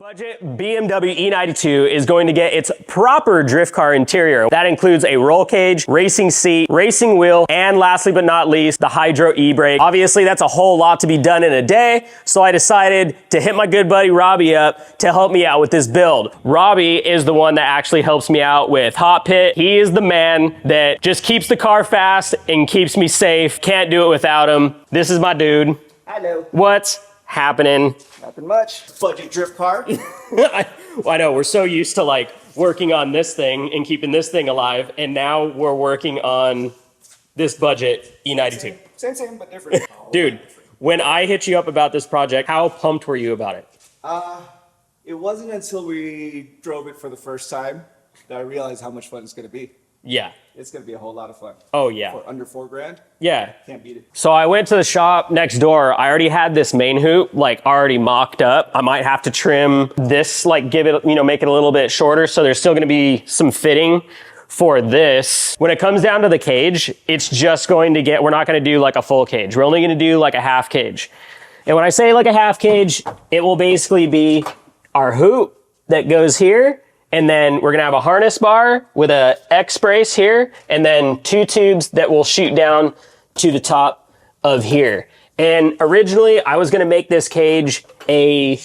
Budget BMW E92 is going to get its proper drift car interior. That includes a roll cage, racing seat, racing wheel, and lastly but not least, the hydro e-brake. Obviously, that's a whole lot to be done in a day, so I decided to hit my good buddy Robby up to help me out with this build. Robby is the one that actually helps me out with hot pit. He is the man that just keeps the car fast and keeps me safe. Can't do it without him. This is my dude. Hello. What's happening? Nothing much. Budget drift car. I know, we're so used to like working on this thing and keeping this thing alive, and now we're working on this budget E92. Same, but different. Dude, when I hit you up about this project, how pumped were you about it? It wasn't until we drove it for the first time that I realized how much fun it's going to be. Yeah. It's going to be a whole lot of fun. Oh, yeah. For under $4,000. Yeah. Can't beat it. So I went to the shop next door. I already had this main hoop like already mocked up. I might have to trim this, like give it, make it a little bit shorter. So there's still going to be some fitting for this. When it comes down to the cage, it's just going to get, we're not going to do like a full cage. We're only going to do like a half cage. And when I say like a half cage, it will basically be our hoop that goes here. And then we're gonna have a harness bar with a X brace here, and then two tubes that will shoot down to the top of here. And originally I was gonna make this cage a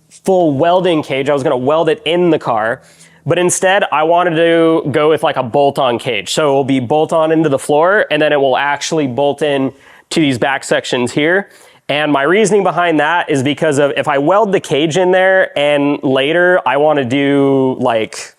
full welding cage. I was gonna weld it in the car, but instead I wanted to go with like a bolt-on cage. So it will be bolt-on into the floor, and then it will actually bolt in to these back sections here. And my reasoning behind that is because of if I weld the cage in there and later I want to do like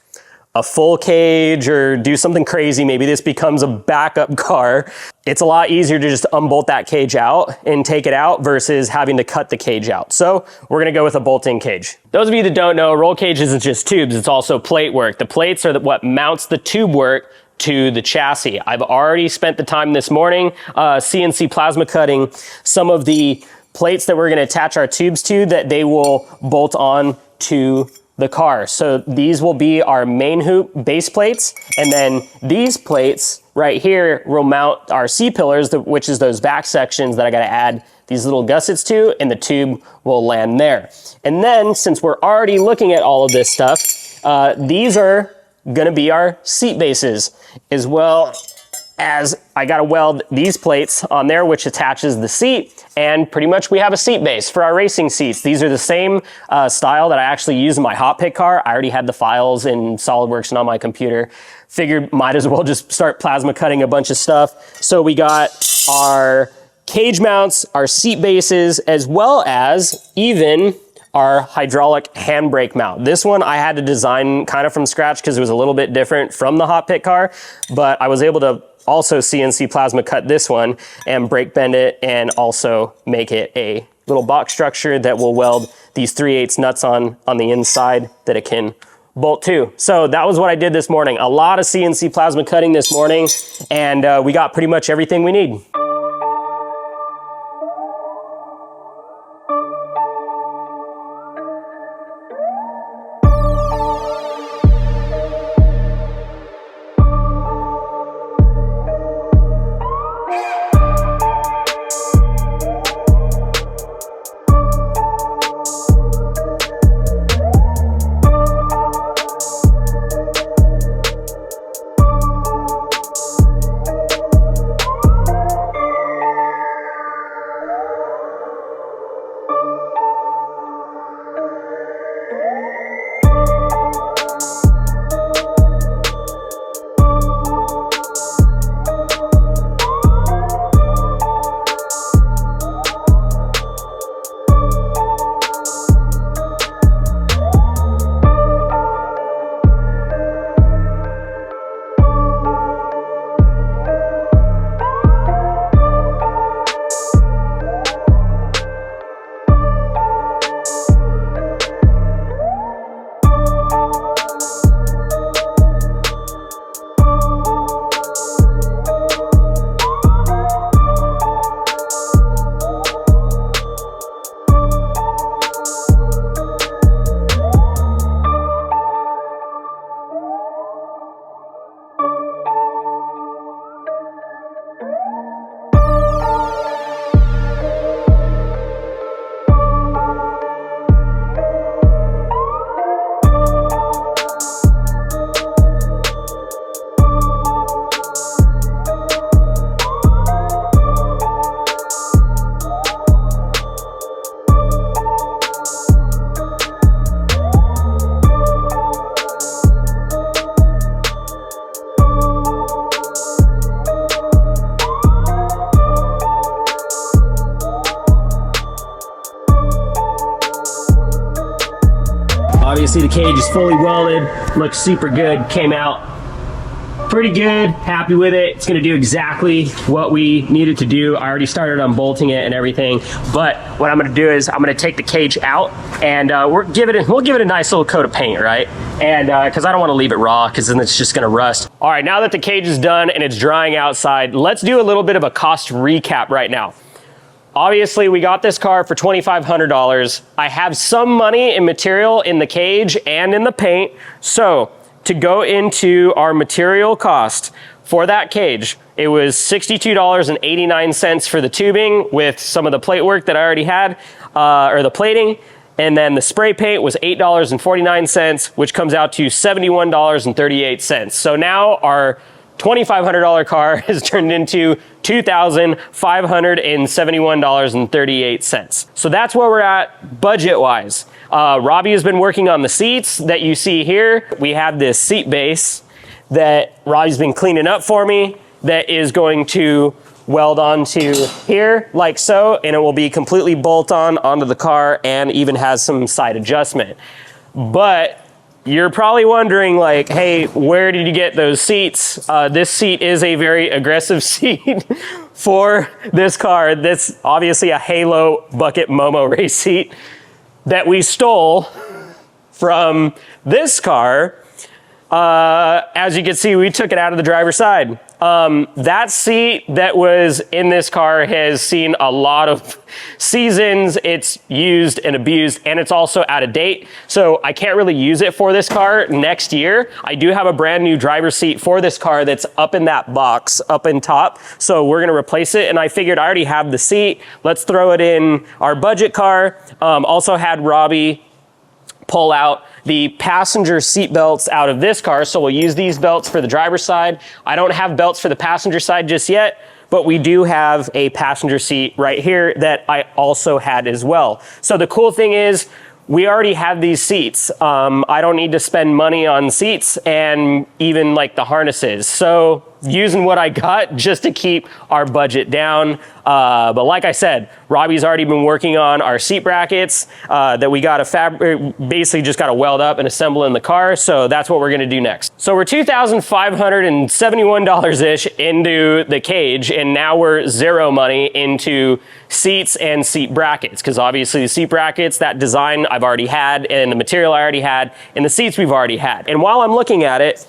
a full cage or do something crazy, maybe this becomes a backup car, it's a lot easier to just unbolt that cage out and take it out versus having to cut the cage out. So we're gonna go with a bolt-in cage. Those of you that don't know, roll cage isn't just tubes, it's also plate work. The plates are what mounts the tube work to the chassis. I've already spent the time this morning CNC plasma cutting some of the plates that we're going to attach our tubes to that they will bolt on to the car. So these will be our main hoop base plates, and then these plates right here will mount our C-pillars, which is those back sections that I got to add these little gussets to, and the tube will land there. And then since we're already looking at all of this stuff, these are gonna be our seat bases, as well as I gotta weld these plates on there, which attaches the seat, and pretty much we have a seat base for our racing seats. These are the same style that I actually use in my hot pit car. I already had the files in SolidWorks and on my computer. Figured might as well just start plasma cutting a bunch of stuff. So we got our cage mounts, our seat bases, as well as even our hydraulic handbrake mount. This one I had to design kind of from scratch because it was a little bit different from the hot pit car, but I was able to also CNC plasma cut this one and brake bend it and also make it a little box structure that will weld these 3/8 nuts on the inside that it can bolt to. So that was what I did this morning. A lot of CNC plasma cutting this morning, and we got pretty much everything we need. Obviously the cage is fully welded, looks super good, came out pretty good, happy with it. It's gonna do exactly what we needed to do. I already started unbolting it and everything, but what I'm gonna do is I'm gonna take the cage out and we'll give it a nice little coat of paint, right? And because I don't wanna leave it raw, because then it's just gonna rust. All right, now that the cage is done and it's drying outside, let's do a little bit of a cost recap right now. Obviously, we got this car for $2,500. I have some money in material in the cage and in the paint, so to go into our material cost for that cage, it was $62.89 for the tubing with some of the plate work that I already had, or the plating. And then the spray paint was $8.49, which comes out to $71.38. So now our $2,500 car has turned into $2,571.38. So that's where we're at budget-wise. Robby has been working on the seats that you see here. We have this seat base that Robby's been cleaning up for me that is going to weld onto here like so, and it will be completely bolt on onto the car and even has some side adjustment. But you're probably wondering like, hey, where did you get those seats? This seat is a very aggressive seat for this car. That's obviously a Halo Bucket Momo race seat that we stole from this car. As you can see, we took it out of the driver's side. That seat that was in this car has seen a lot of seasons. It's used and abused, and it's also out of date. So I can't really use it for this car next year. I do have a brand new driver's seat for this car that's up in that box, up in top. So we're gonna replace it. And I figured I already have the seat. Let's throw it in our budget car. Also had Robby pull out the passenger seat belts out of this car. So we'll use these belts for the driver's side. I don't have belts for the passenger side just yet, but we do have a passenger seat right here that I also had as well. So the cool thing is we already have these seats. I don't need to spend money on seats and even like the harnesses. So using what I got just to keep our budget down. But like I said, Robby's already been working on our seat brackets that we got to basically just got to weld up and assemble in the car. So that's what we're going to do next. So we're $2,571-ish into the cage, and now we're zero money into seats and seat brackets, because obviously the seat brackets, that design I've already had, and the material I already had, and the seats we've already had. And while I'm looking at it,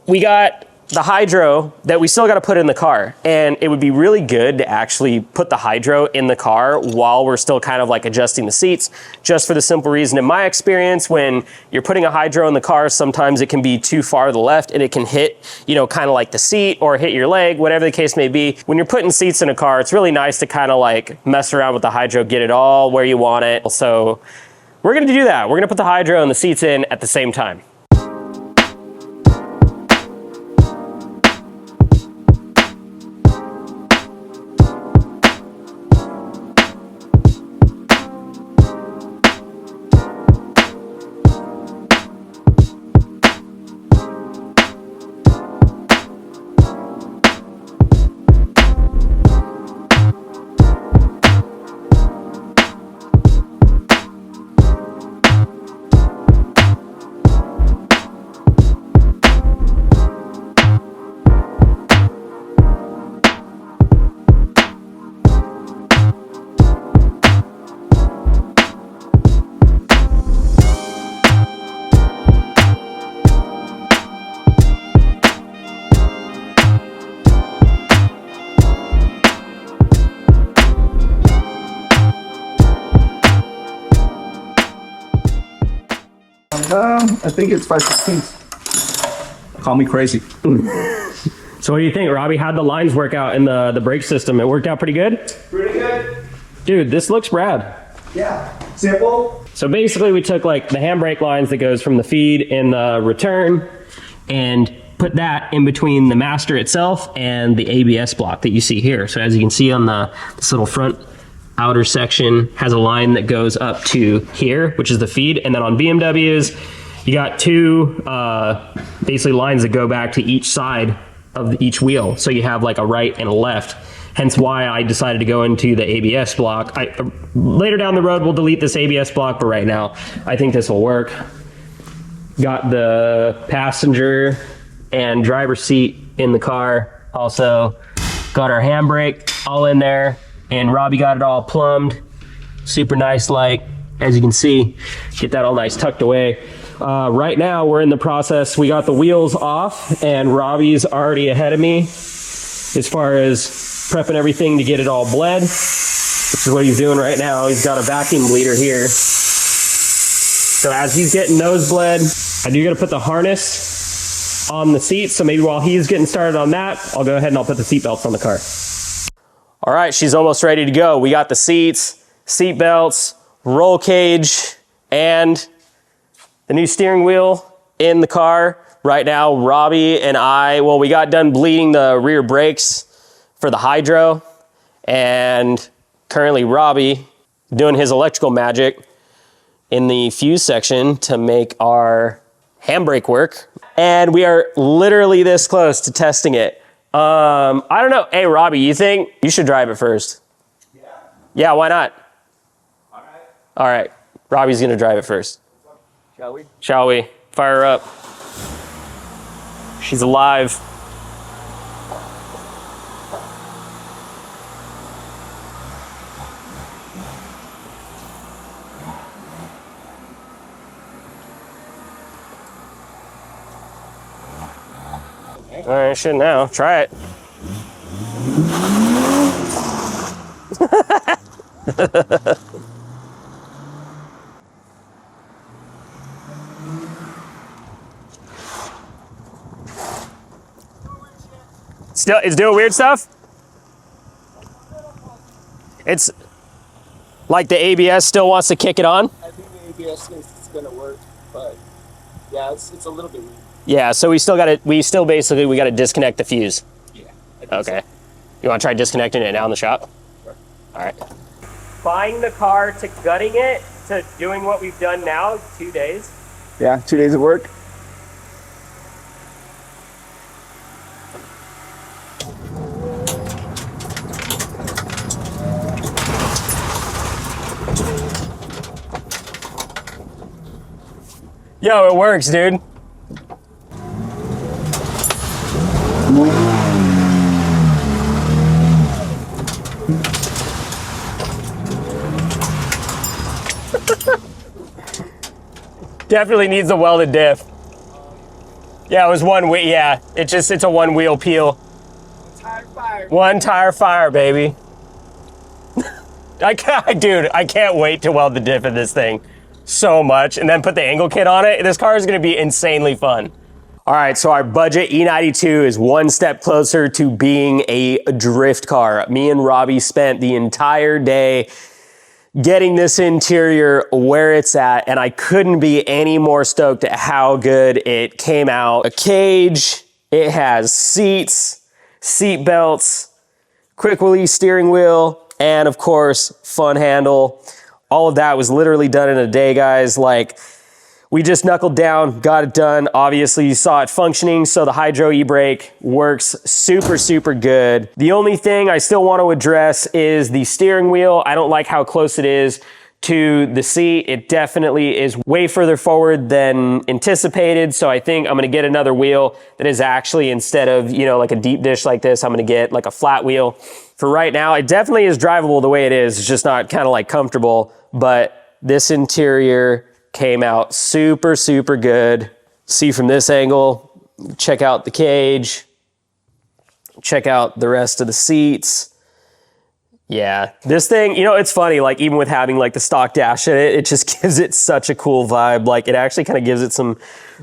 we got the hydro that we still got to put in the car, and it would be really good to actually put the hydro in the car while we're still kind of like adjusting the seats, just for the simple reason, in my experience, when you're putting a hydro in the car, sometimes it can be too far to the left and it can hit, you know, kind of like the seat or hit your leg, whatever the case may be. When you're putting seats in a car, it's really nice to kind of like mess around with the hydro, get it all where you want it. So we're going to do that. We're going to put the hydro and the seats in at the same time. I think it's 5/16. Call me crazy. So what do you think, Robby? How'd the lines work out in the brake system? It worked out pretty good? Pretty good. Dude, this looks rad. Yeah, simple. So basically we took like the handbrake lines that goes from the feed and the return and put that in between the master itself and the ABS block that you see here. So as you can see on this little front outer section has a line that goes up to here, which is the feed. And then on BMWs, you got two basically lines that go back to each side of each wheel. So you have like a right and a left. Hence why I decided to go into the ABS block. Later down the road, we'll delete this ABS block, but right now, I think this will work. Got the passenger and driver seat in the car. Also got our handbrake all in there, and Robby got it all plumbed. Super nice, like, as you can see, get that all nice tucked away. Right now we're in the process, we got the wheels off, and Robby's already ahead of me as far as prepping everything to get it all bled, which is what he's doing right now. He's got a vacuum bleeder here. So as he's getting those bled, I do gotta put the harness on the seat, so maybe while he's getting started on that, I'll go ahead and I'll put the seat belts on the car. All right, she's almost ready to go. We got the seats, seat belts, roll cage, and the new steering wheel in the car. Right now, Robby and I, well, we got done bleeding the rear brakes for the hydro, and currently Robby doing his electrical magic in the fuse section to make our handbrake work. And we are literally this close to testing it. I don't know. Hey, Robby, you think you should drive it first? Yeah. Yeah, why not? All right. All right. Robby's gonna drive it first. Shall we? Shall we? Fire her up. She's alive. All right, should now. Try it. Still, it's doing weird stuff? It's like the ABS still wants to kick it on? I think the ABS thinks it's gonna work, but yeah, it's a little bit weird. Yeah, so we still basically gotta disconnect the fuse. Yeah. Okay. You wanna try disconnecting it now in the shop? Sure. All right. Buying the car to gutting it to doing what we've done now, 2 days. Yeah, 2 days of work. Yo, it works, dude. Definitely needs a welded diff. Yeah, it was one wheel. Yeah, it's a one wheel peel. Tire fire. One tire fire, baby. I can't wait to weld the diff in this thing so much, and then put the angle kit on it. This car is gonna be insanely fun. All right, so our budget E92 is one step closer to being a drift car. Me and Robby spent the entire day getting this interior where it's at, and I couldn't be any more stoked at how good it came out. A cage, it has seats, seat belts, quick release steering wheel, and of course, fun handle. All of that was literally done in a day, guys. Like, we just knuckled down, got it done. Obviously, you saw it functioning, so the hydro e-brake works super, super good. The only thing I still want to address is the steering wheel. I don't like how close it is to the seat. It definitely is way further forward than anticipated, so I think I'm gonna get another wheel that is actually, instead of, you know, like a deep dish like this, I'm gonna get like a flat wheel. For right now, it definitely is drivable the way it is. It's just not kind of like comfortable, but this interior came out super, super good. See from this angle, check out the cage, check out the rest of the seats. Yeah, this thing, you know, it's funny, like even with having like the stock dash in it, it just gives it such a cool vibe. Like it actually kind of gives it some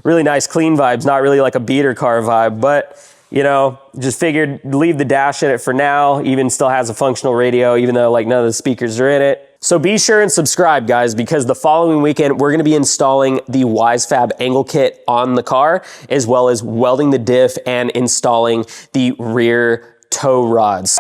really nice clean vibes, not really like a beater car vibe, but you know, just figured leave the dash in it for now. Even still has a functional radio, even though like none of the speakers are in it. So be sure and subscribe, guys, because the following weekend, we're gonna be installing the WiseFab angle kit on the car, as well as welding the diff and installing the rear tow rods.